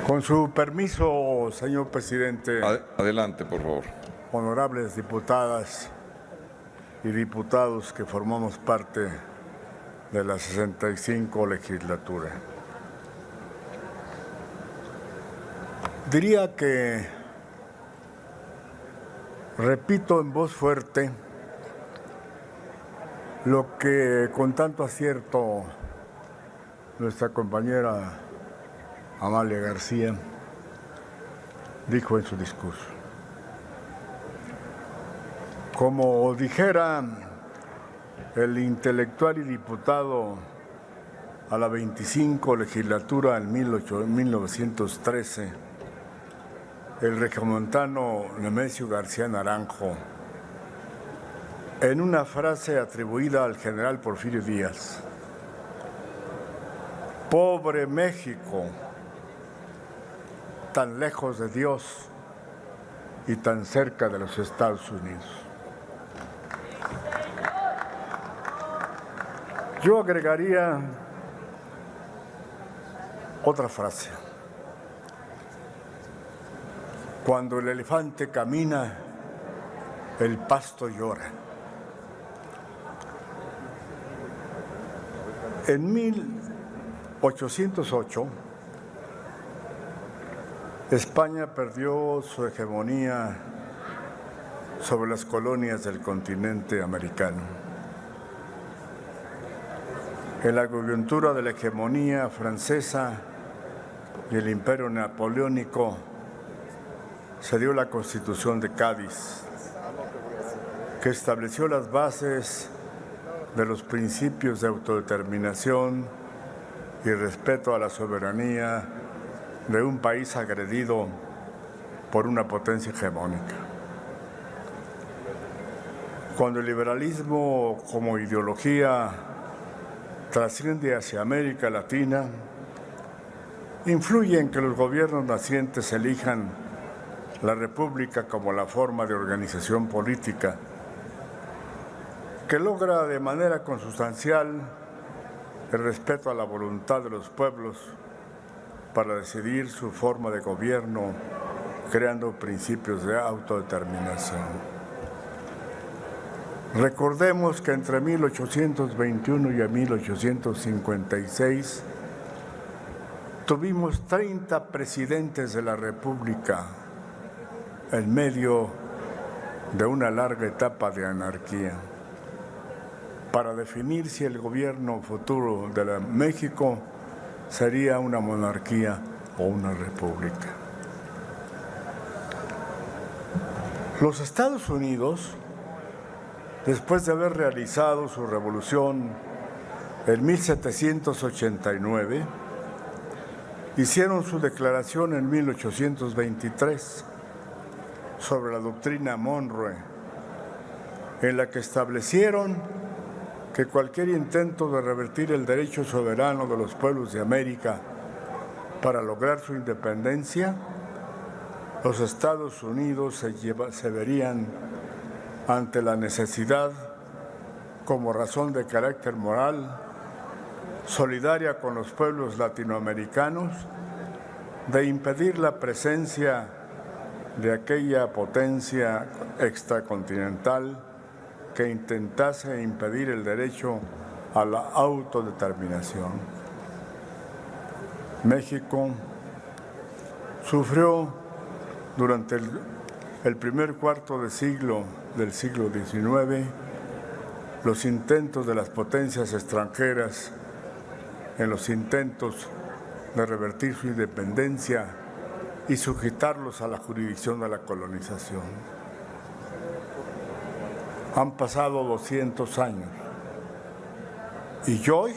Con su permiso, señor presidente. Adelante, por favor. Honorables diputadas y diputados que formamos parte de la 65 legislatura. Diría que repito en voz fuerte lo que con tanto acierto nuestra compañera Amalia García dijo en su discurso. Como dijera el intelectual y diputado a la 25 legislatura en 1913, el regiomontano Nemesio García Naranjo, en una frase atribuida al general Porfirio Díaz: pobre México, tan lejos de Dios y tan cerca de los Estados Unidos. Yo agregaría otra frase: cuando el elefante camina, el pasto llora. En 1808, España perdió su hegemonía sobre las colonias del continente americano. En la coyuntura de la hegemonía francesa y el imperio napoleónico se dio la Constitución de Cádiz, que estableció las bases de los principios de autodeterminación y respeto a la soberanía de un país agredido por una potencia hegemónica. Cuando el liberalismo como ideología trasciende hacia América Latina, influye en que los gobiernos nacientes elijan la república como la forma de organización política que logra de manera consustancial el respeto a la voluntad de los pueblos para decidir su forma de gobierno, creando principios de autodeterminación. Recordemos que entre 1821 y 1856 tuvimos 30 presidentes de la República en medio de una larga etapa de anarquía, para definir si el gobierno futuro de México sería una monarquía o una república. Los Estados Unidos, después de haber realizado su revolución en 1789, hicieron su declaración en 1823 sobre la doctrina Monroe, en la que establecieron que cualquier intento de revertir el derecho soberano de los pueblos de América para lograr su independencia, los Estados Unidos se verían ante la necesidad, como razón de carácter moral, solidaria con los pueblos latinoamericanos, de impedir la presencia de aquella potencia extracontinental que intentase impedir el derecho a la autodeterminación. México sufrió durante el primer cuarto de siglo del siglo XIX los intentos de las potencias extranjeras en los intentos de revertir su independencia y sujetarlos a la jurisdicción de la colonización. Han pasado 200 años y hoy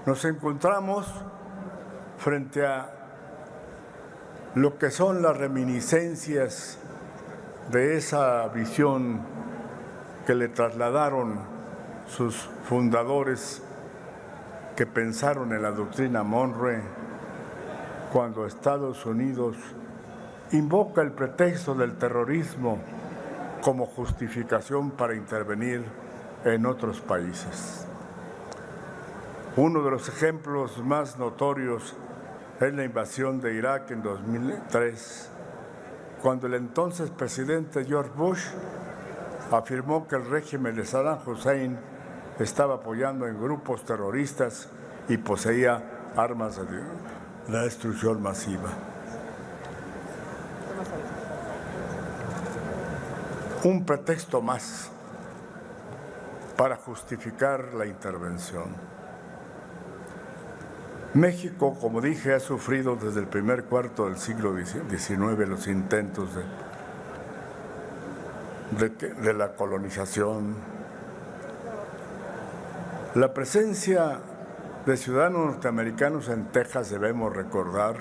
nos encontramos frente a lo que son las reminiscencias de esa visión que le trasladaron sus fundadores, que pensaron en la doctrina Monroe cuando Estados Unidos invoca el pretexto del terrorismo como justificación para intervenir en otros países. Uno de los ejemplos más notorios es la invasión de Irak en 2003, cuando el entonces presidente George Bush afirmó que el régimen de Saddam Hussein estaba apoyando en grupos terroristas y poseía armas de destrucción masiva. Un pretexto más para justificar la intervención. México, como dije, ha sufrido desde el primer cuarto del siglo XIX los intentos de la colonización. La presencia de ciudadanos norteamericanos en Texas, debemos recordar,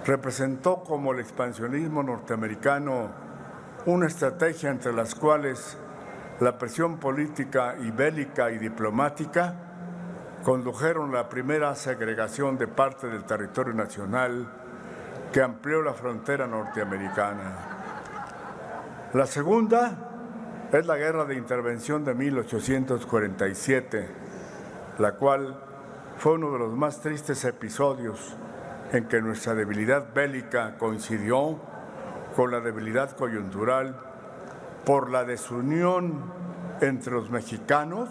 representó como el expansionismo norteamericano una estrategia entre las cuales la presión política y bélica y diplomática condujeron la primera segregación de parte del territorio nacional que amplió la frontera norteamericana. La segunda es la Guerra de Intervención de 1847, la cual fue uno de los más tristes episodios en que nuestra debilidad bélica coincidió con la debilidad coyuntural por la desunión entre los mexicanos,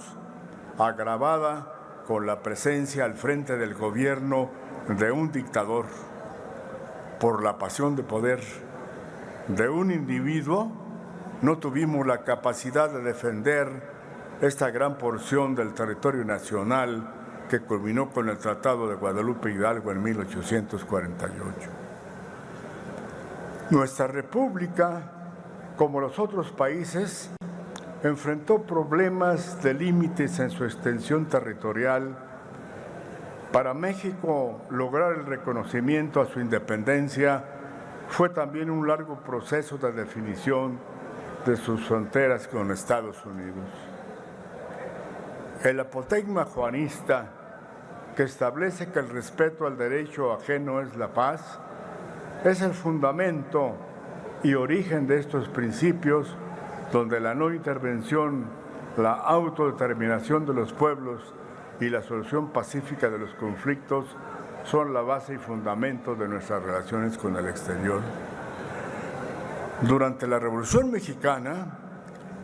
agravada con la presencia al frente del gobierno de un dictador, por la pasión de poder de un individuo. No tuvimos la capacidad de defender esta gran porción del territorio nacional que culminó con el Tratado de Guadalupe Hidalgo en 1848. Nuestra república, como los otros países, enfrentó problemas de límites en su extensión territorial. Para México, lograr el reconocimiento a su independencia fue también un largo proceso de definición de sus fronteras con Estados Unidos. El apotegma juanista, que establece que el respeto al derecho ajeno es la paz, es el fundamento y origen de estos principios, donde la no intervención, la autodeterminación de los pueblos y la solución pacífica de los conflictos son la base y fundamento de nuestras relaciones con el exterior. Durante la Revolución Mexicana,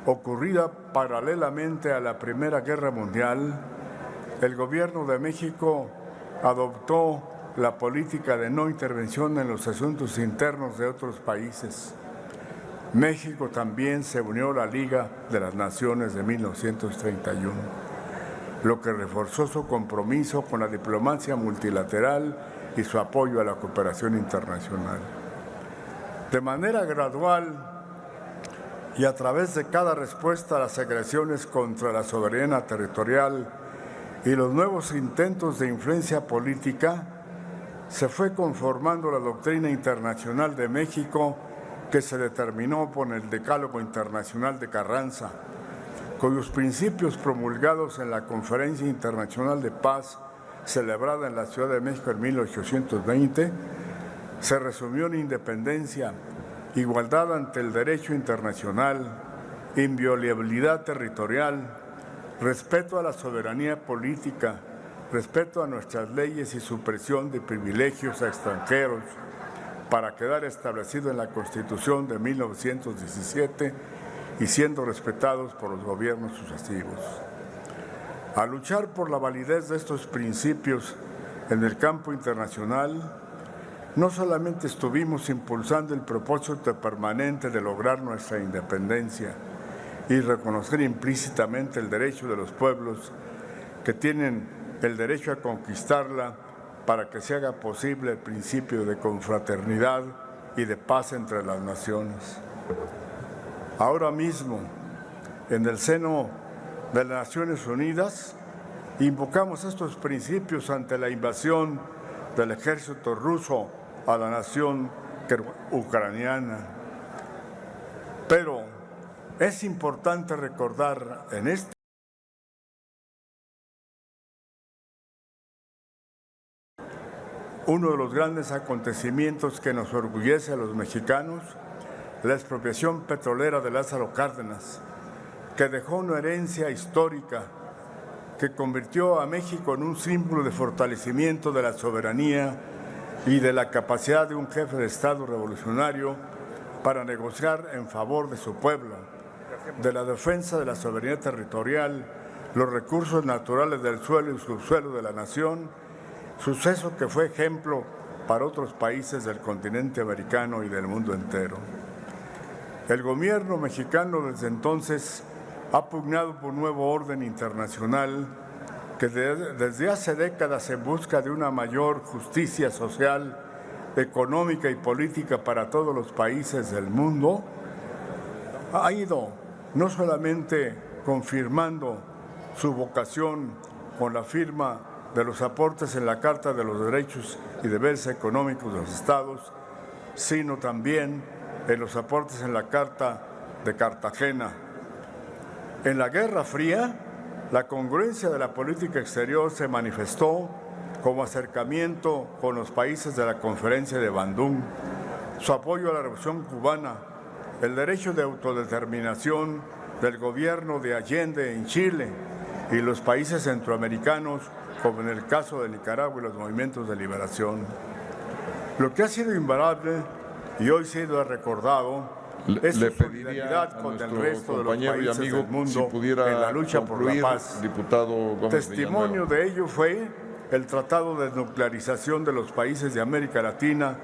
ocurrida paralelamente a la Primera Guerra Mundial, el gobierno de México adoptó la política de no intervención en los asuntos internos de otros países. México también se unió a la Liga de las Naciones de 1931, lo que reforzó su compromiso con la diplomacia multilateral y su apoyo a la cooperación internacional. De manera gradual y a través de cada respuesta a las agresiones contra la soberanía territorial y los nuevos intentos de influencia política, se fue conformando la doctrina internacional de México, que se determinó por el Decálogo Internacional de Carranza, cuyos principios promulgados en la Conferencia Internacional de Paz, celebrada en la Ciudad de México en 1820, se resumió en independencia, igualdad ante el derecho internacional, inviolabilidad territorial, respeto a la soberanía política, respeto a nuestras leyes y supresión de privilegios a extranjeros, para quedar establecido en la Constitución de 1917 y siendo respetados por los gobiernos sucesivos. Al luchar por la validez de estos principios en el campo internacional, no solamente estuvimos impulsando el propósito permanente de lograr nuestra independencia y reconocer implícitamente el derecho de los pueblos que tienen el derecho a conquistarla para que se haga posible el principio de confraternidad y de paz entre las naciones. Ahora mismo, en el seno de las Naciones Unidas, invocamos estos principios ante la invasión del ejército ruso a la nación ucraniana. Pero es importante recordar en este uno de los grandes acontecimientos que nos orgullece a los mexicanos, la expropiación petrolera de Lázaro Cárdenas, que dejó una herencia histórica que convirtió a México en un símbolo de fortalecimiento de la soberanía y de la capacidad de un jefe de Estado revolucionario para negociar en favor de su pueblo, de la defensa de la soberanía territorial, los recursos naturales del suelo y subsuelo de la nación, suceso que fue ejemplo para otros países del continente americano y del mundo entero. El gobierno mexicano desde entonces ha pugnado por un nuevo orden internacional que desde hace décadas en busca de una mayor justicia social, económica y política para todos los países del mundo, ha ido no solamente confirmando su vocación con la firma de los aportes en la Carta de los Derechos y Deberes Económicos de los Estados, sino también en los aportes en la Carta de Cartagena. En la Guerra Fría, la congruencia de la política exterior se manifestó como acercamiento con los países de la Conferencia de Bandung, su apoyo a la Revolución Cubana, el derecho de autodeterminación del gobierno de Allende en Chile y los países centroamericanos, como en el caso de Nicaragua y los movimientos de liberación. Lo que ha sido invariable y hoy ha sido recordado es su solidaridad con el resto de los países del mundo en la lucha por la paz. Diputado Gómez Testimonio Villanueva. de ello fue el Tratado de Desnuclearización de los países de América Latina,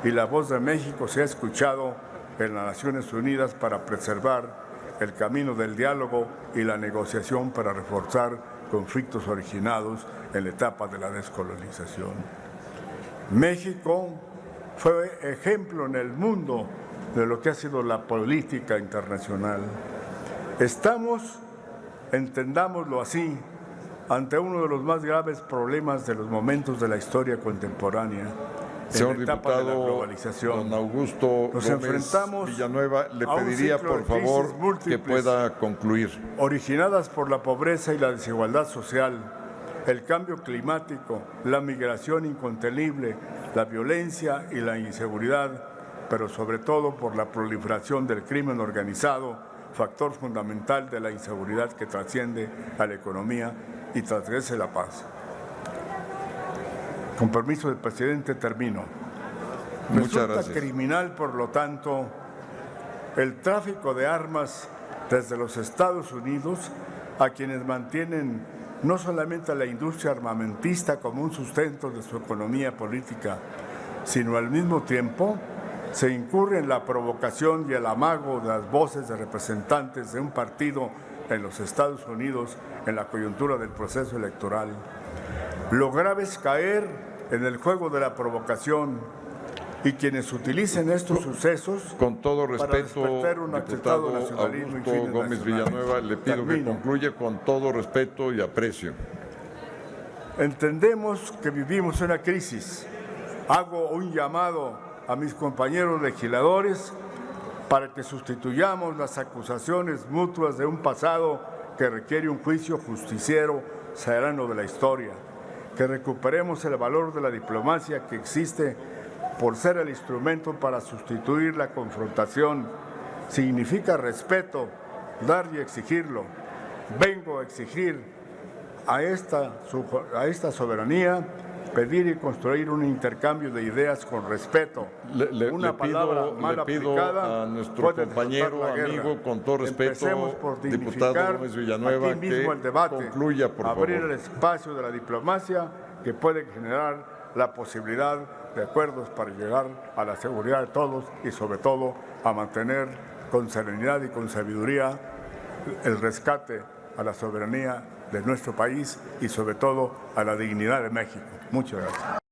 y la voz de México se ha escuchado en las Naciones Unidas para preservar el camino del diálogo y la negociación para reforzar conflictos originados en la etapa de la descolonización. México fue ejemplo en el mundo de lo que ha sido la política internacional. Estamos, entendámoslo así, ante uno de los más graves problemas de los momentos de la historia contemporánea. Señor en la etapa de la diputado globalización. don Augusto Nos Gómez enfrentamos Villanueva, le a un pediría ciclo de por favor crisis múltiples, que pueda concluir. originadas por la pobreza y la desigualdad social, el cambio climático, la migración incontenible, la violencia y la inseguridad, pero sobre todo por la proliferación del crimen organizado, factor fundamental de la inseguridad que trasciende a la economía y transgrede la paz. Con permiso del presidente, termino. Muchas Resulta gracias. criminal, por lo tanto, el tráfico de armas desde los Estados Unidos a quienes mantienen no solamente a la industria armamentista como un sustento de su economía política, sino al mismo tiempo se incurre en la provocación y el amago de las voces de representantes de un partido en los Estados Unidos en la coyuntura del proceso electoral. Lo grave es caer en el juego de la provocación, y quienes utilicen estos sucesos Con todo para respeto, despertar un acertado diputado nacionalismo y Augusto fines Gómez nacionales. Villanueva, le pido que Termino. concluya con todo respeto y aprecio. Entendemos que vivimos una crisis. Hago un llamado a mis compañeros legisladores para que sustituyamos las acusaciones mutuas de un pasado que requiere un juicio justiciero sereno de la historia, que recuperemos el valor de la diplomacia que existe por ser el instrumento para sustituir la confrontación. Significa respeto, dar y exigirlo. Vengo a exigir a esta soberanía, pedir y construir un intercambio de ideas con respeto. Una palabra mal le pido aplicada a nuestro puede compañero, desatar la guerra. amigo, con todo respeto, Empecemos por diputado dignificar Gómez Villanueva, aquí mismo que el debate, concluya, por abrir favor. el espacio de la diplomacia que puede generar la posibilidad de acuerdos para llegar a la seguridad de todos y sobre todo a mantener con serenidad y con sabiduría el rescate a la soberanía de nuestro país y sobre todo a la dignidad de México. Muchas gracias.